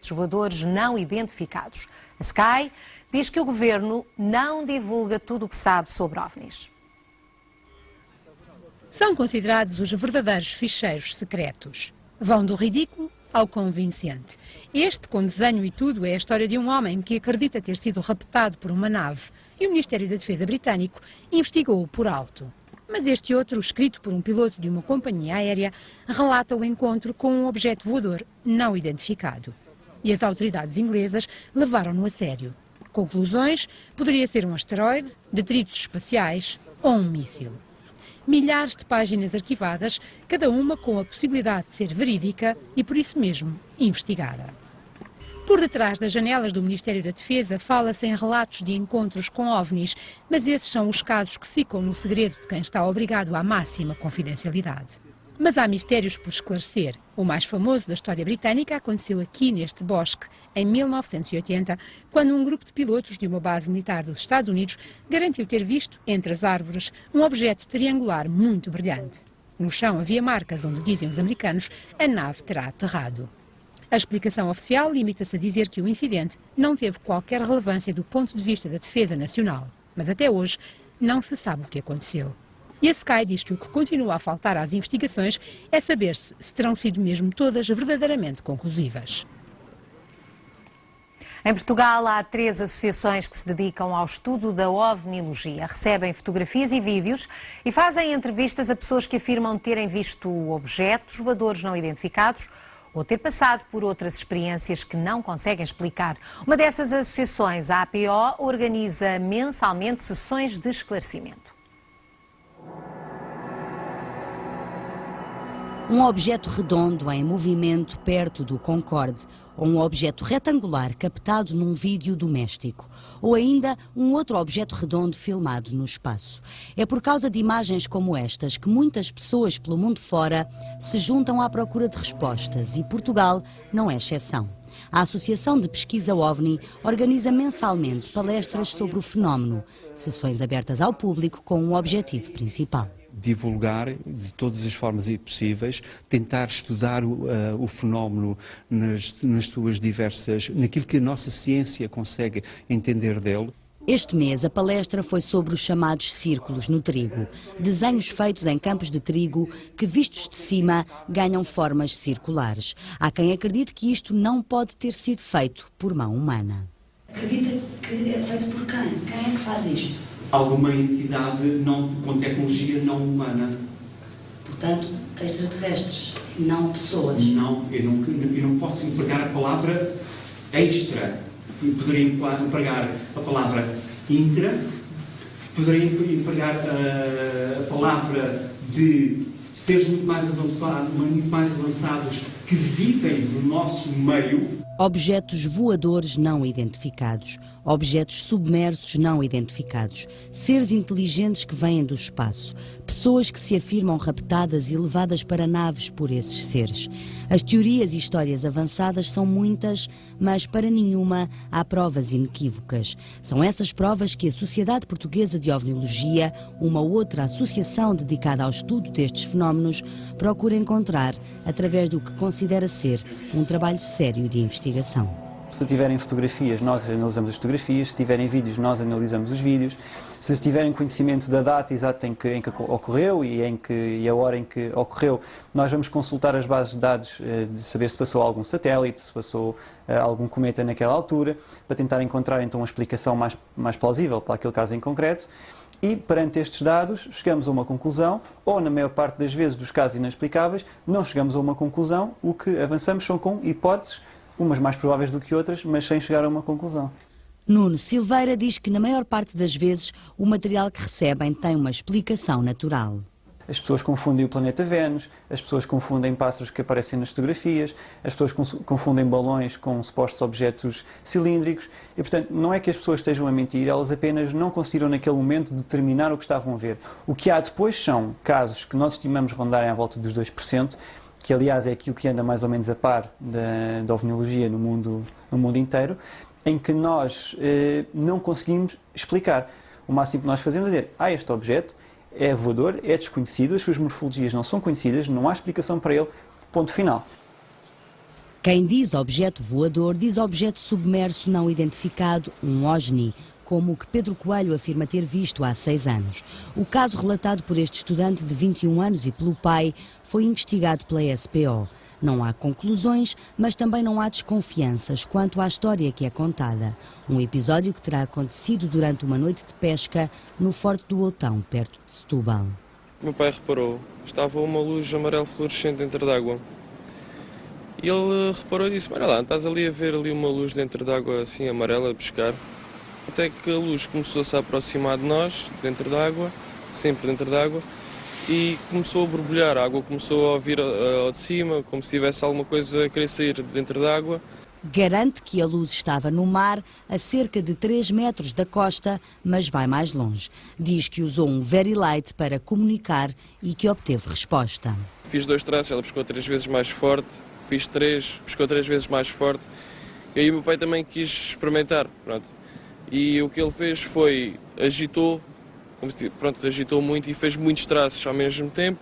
objetos voadores não identificados. A Sky diz que o governo não divulga tudo o que sabe sobre OVNIs. São considerados os verdadeiros ficheiros secretos. Vão do ridículo ao convincente. Este, com desenho e tudo, é a história de um homem que acredita ter sido raptado por uma nave e o Ministério da Defesa britânico investigou-o por alto. Mas este outro, escrito por um piloto de uma companhia aérea, relata o encontro com um objeto voador não identificado. E as autoridades inglesas levaram-no a sério. Conclusões: poderia ser um asteroide, detritos espaciais ou um míssil. Milhares de páginas arquivadas, cada uma com a possibilidade de ser verídica e, por isso mesmo, investigada. Por detrás das janelas do Ministério da Defesa fala-se em relatos de encontros com OVNIs, mas esses são os casos que ficam no segredo de quem está obrigado à máxima confidencialidade. Mas há mistérios por esclarecer. O mais famoso da história britânica aconteceu aqui neste bosque, em 1980, quando um grupo de pilotos de uma base militar dos Estados Unidos garantiu ter visto, entre as árvores, um objeto triangular muito brilhante. No chão havia marcas onde, dizem os americanos, a nave terá aterrado. A explicação oficial limita-se a dizer que o incidente não teve qualquer relevância do ponto de vista da defesa nacional. Mas até hoje não se sabe o que aconteceu. E a Sky diz que o que continua a faltar às investigações é saber-se se terão sido mesmo todas verdadeiramente conclusivas. Em Portugal há 3 associações que se dedicam ao estudo da ovniologia. Recebem fotografias e vídeos e fazem entrevistas a pessoas que afirmam terem visto objetos voadores não identificados ou ter passado por outras experiências que não conseguem explicar. Uma dessas associações, a APO, organiza mensalmente sessões de esclarecimento. Um objeto redondo em movimento perto do Concorde, ou um objeto retangular captado num vídeo doméstico, ou ainda um outro objeto redondo filmado no espaço. É por causa de imagens como estas que muitas pessoas pelo mundo fora se juntam à procura de respostas e Portugal não é exceção. A Associação de Pesquisa OVNI organiza mensalmente palestras sobre o fenómeno, sessões abertas ao público com um objetivo principal: divulgar de todas as formas possíveis, tentar estudar o fenómeno nas suas diversas, naquilo que a nossa ciência consegue entender dele. Este mês a palestra foi sobre os chamados círculos no trigo, desenhos feitos em campos de trigo que, vistos de cima, ganham formas circulares. Há quem acredite que isto não pode ter sido feito por mão humana. Acredita que é feito por quem? Quem é que faz isto? Alguma entidade com tecnologia não humana. Portanto, extraterrestres, não pessoas. Não, eu não posso empregar a palavra extra. Eu poderia empregar a palavra intra, poderia empregar a palavra de seres muito mais avançados que vivem no nosso meio. Objetos voadores não identificados, objetos submersos não identificados, seres inteligentes que vêm do espaço, pessoas que se afirmam raptadas e levadas para naves por esses seres. As teorias e histórias avançadas são muitas, mas para nenhuma há provas inequívocas. São essas provas que a Sociedade Portuguesa de OVNIologia, uma outra associação dedicada ao estudo destes fenómenos, procura encontrar através do que considera ser um trabalho sério de investigação. Se tiverem fotografias, nós analisamos as fotografias, se tiverem vídeos, nós analisamos os vídeos, se tiverem conhecimento da data exata em que ocorreu e a hora em que ocorreu, nós vamos consultar as bases de dados de saber se passou algum satélite, se passou algum cometa naquela altura, para tentar encontrar então uma explicação mais plausível para aquele caso em concreto. E, perante estes dados, chegamos a uma conclusão, ou na maior parte das vezes dos casos inexplicáveis, não chegamos a uma conclusão, o que avançamos são com hipóteses, umas mais prováveis do que outras, mas sem chegar a uma conclusão. Nuno Silveira diz que na maior parte das vezes o material que recebem tem uma explicação natural. As pessoas confundem o planeta Vênus, as pessoas confundem pássaros que aparecem nas fotografias, as pessoas confundem balões com supostos objetos cilíndricos e, portanto, não é que as pessoas estejam a mentir, elas apenas não conseguiram naquele momento determinar o que estavam a ver. O que há depois são casos que nós estimamos rondarem à volta dos 2%, que aliás é aquilo que anda mais ou menos a par da ovniologia no mundo inteiro, em que nós não conseguimos explicar. O máximo que nós fazemos é dizer, este objeto é voador, é desconhecido, as suas morfologias não são conhecidas, não há explicação para ele, ponto final. Quem diz objeto voador diz objeto submerso não identificado, um OVNI, como o que Pedro Coelho afirma ter visto há 6 anos. O caso relatado por este estudante de 21 anos e pelo pai foi investigado pela SPO. Não há conclusões, mas também não há desconfianças quanto à história que é contada. Um episódio que terá acontecido durante uma noite de pesca no Forte do Outão, perto de Setúbal. Meu pai reparou, estava uma luz amarelo fluorescente dentro d'água. E ele reparou e disse, olha lá, estás ali a ver ali uma luz dentro d'água assim amarela a pescar. Até que a luz começou-se a aproximar de nós, dentro d'água, sempre dentro d'água, e começou a borbulhar. A água começou a vir ao de cima, como se tivesse alguma coisa a querer sair dentro d'água. Garante que a luz estava no mar, a cerca de 3 metros da costa, mas vai mais longe. Diz que usou um very light para comunicar e que obteve resposta. Fiz 2 traços, ela pescou 3 vezes mais forte, fiz 3, pescou 3 vezes mais forte. E aí o meu pai também quis experimentar, pronto. E o que ele fez foi, agitou muito e fez muitos traços ao mesmo tempo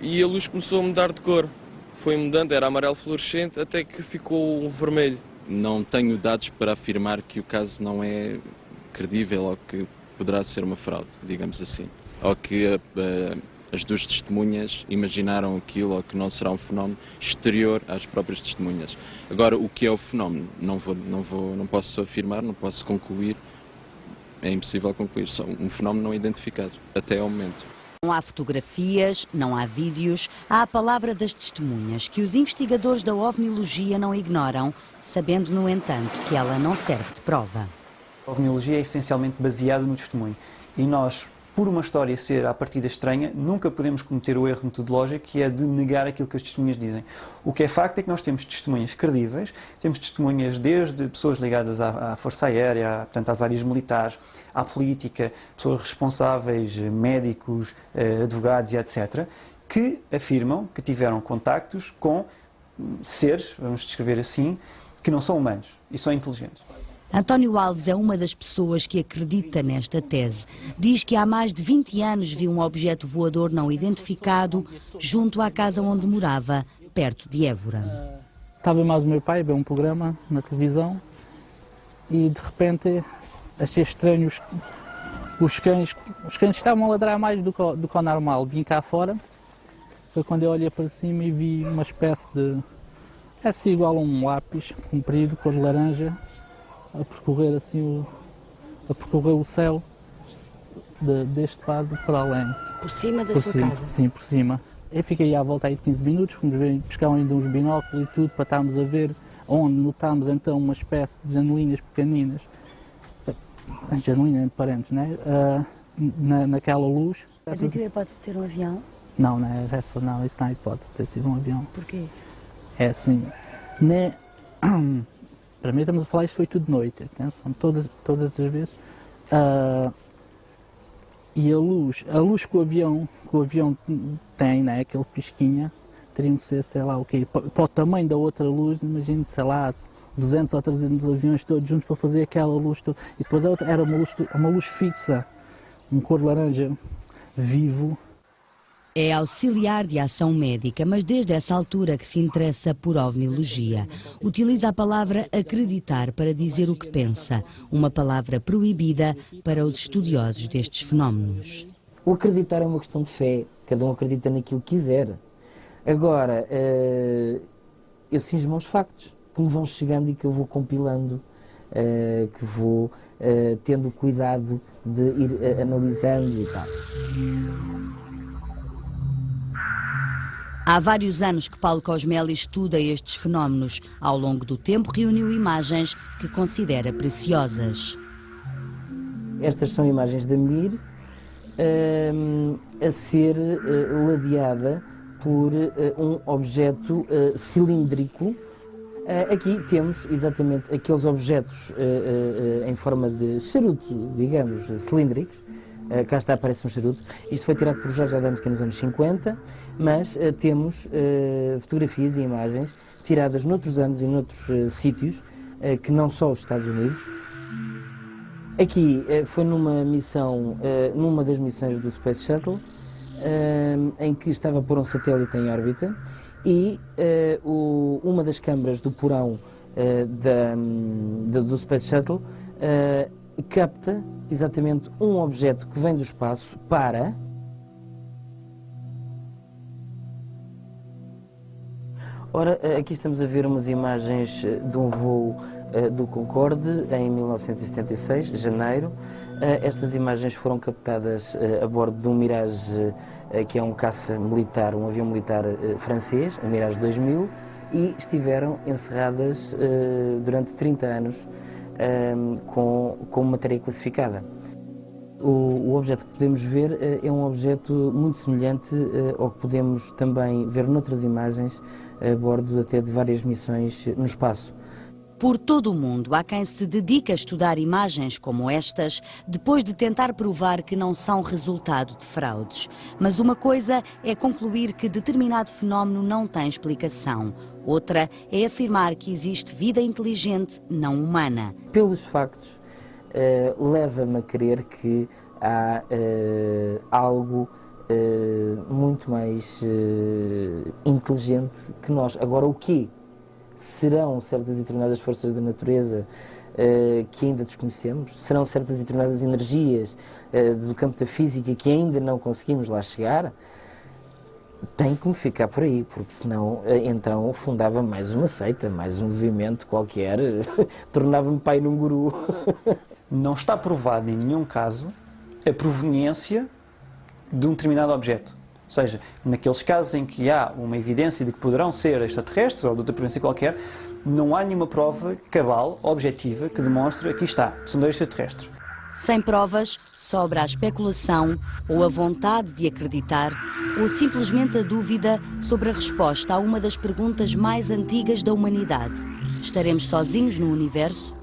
e a luz começou a mudar de cor. Foi mudando, era amarelo fluorescente até que ficou um vermelho. Não tenho dados para afirmar que o caso não é credível ou que poderá ser uma fraude, digamos assim. Ou que as 2 testemunhas imaginaram aquilo ou que não será um fenómeno exterior às próprias testemunhas. Agora, o que é o fenómeno? Não posso afirmar, não posso concluir. É impossível concluir, só um fenómeno não identificado, até ao momento. Não há fotografias, não há vídeos, há a palavra das testemunhas, que os investigadores da ovniologia não ignoram, sabendo, no entanto, que ela não serve de prova. A ovniologia é essencialmente baseada no testemunho. E nós, por uma história ser à partida estranha, nunca podemos cometer o erro metodológico que é de negar aquilo que as testemunhas dizem. O que é facto é que nós temos testemunhas credíveis, temos testemunhas desde pessoas ligadas à Força Aérea, portanto, às áreas militares, à política, pessoas responsáveis, médicos, advogados e etc., que afirmam que tiveram contactos com seres, vamos descrever assim, que não são humanos e são inteligentes. António Alves é uma das pessoas que acredita nesta tese. Diz que há mais de 20 anos viu um objeto voador não identificado junto à casa onde morava, perto de Évora. Estava mais o meu pai a ver um programa na televisão e de repente achei estranho os cães estavam a ladrar mais do que o normal. Vim cá fora, foi quando eu olhei para cima e vi uma espécie de... é assim igual a um lápis comprido, cor de laranja, a percorrer assim o céu deste lado para além. Por cima da sua casa? Sim, por cima. Eu fiquei à volta aí de 15 minutos, fomos buscar ainda uns binóculos e tudo para estarmos a ver, onde notámos então uma espécie de janelinhas pequeninas, janelinhas entre parentes, né? Naquela luz. Admitiu a hipótese de ser um avião? Não, isso não é hipótese de ter sido um avião. Porquê? É assim, para mim estamos a falar, isto foi tudo de noite, atenção, todas as vezes. E a luz que o avião tem, né, aquele pisquinha, teriam de ser, sei lá o quê, para o tamanho da outra luz, imagino, sei lá, 200 ou 300 aviões todos juntos para fazer aquela luz toda. E depois a outra era uma luz fixa, um cor de laranja vivo. É auxiliar de ação médica, mas desde essa altura que se interessa por ovniologia. Utiliza a palavra acreditar para dizer o que pensa, uma palavra proibida para os estudiosos destes fenómenos. O acreditar é uma questão de fé, cada um acredita naquilo que quiser. Agora, eu cinjo-me aos factos, que me vão chegando e que eu vou compilando, que vou tendo cuidado de ir analisando e tal. Há vários anos que Paulo Cosmeli estuda estes fenómenos. Ao longo do tempo reuniu imagens que considera preciosas. Estas são imagens da Mir a ser ladeada por um objeto cilíndrico. Aqui temos exatamente aqueles objetos em forma de charuto, digamos, cilíndricos. Cá está, parece um charuto. Isto foi tirado por Jorge Adamski nos anos 50, mas temos fotografias e imagens tiradas noutros anos e noutros sítios, que não só os Estados Unidos. Aqui foi numa missão, numa das missões do Space Shuttle, em que estava a pôr um satélite em órbita e uma das câmaras do porão do Space Shuttle capta exatamente um objeto que vem do espaço para Ora, aqui estamos a ver umas imagens de um voo do Concorde em 1976, janeiro. Estas imagens foram captadas a bordo de um Mirage, que é um caça militar, um avião militar francês, um Mirage 2000, e estiveram encerradas durante 30 anos com matéria classificada. O objeto que podemos ver é um objeto muito semelhante ao que podemos também ver noutras imagens a bordo até de várias missões no espaço. Por todo o mundo há quem se dedica a estudar imagens como estas depois de tentar provar que não são resultado de fraudes. Mas uma coisa é concluir que determinado fenómeno não tem explicação. Outra é afirmar que existe vida inteligente não humana. Pelos factos, leva-me a crer que há algo muito mais inteligente que nós. Agora, o quê? Serão certas e determinadas forças da natureza que ainda desconhecemos? Serão certas e determinadas energias do campo da física que ainda não conseguimos lá chegar? Tem que me ficar por aí, porque senão então fundava mais uma seita, mais um movimento qualquer, tornava-me pai num guru. Não está provado em nenhum caso a proveniência de um determinado objeto. Ou seja, naqueles casos em que há uma evidência de que poderão ser extraterrestres ou de outra proveniência qualquer, não há nenhuma prova cabal, objetiva, que demonstre aqui está, são dois extraterrestres. Sem provas, sobra a especulação ou a vontade de acreditar, ou simplesmente a dúvida sobre a resposta a uma das perguntas mais antigas da humanidade. Estaremos sozinhos no universo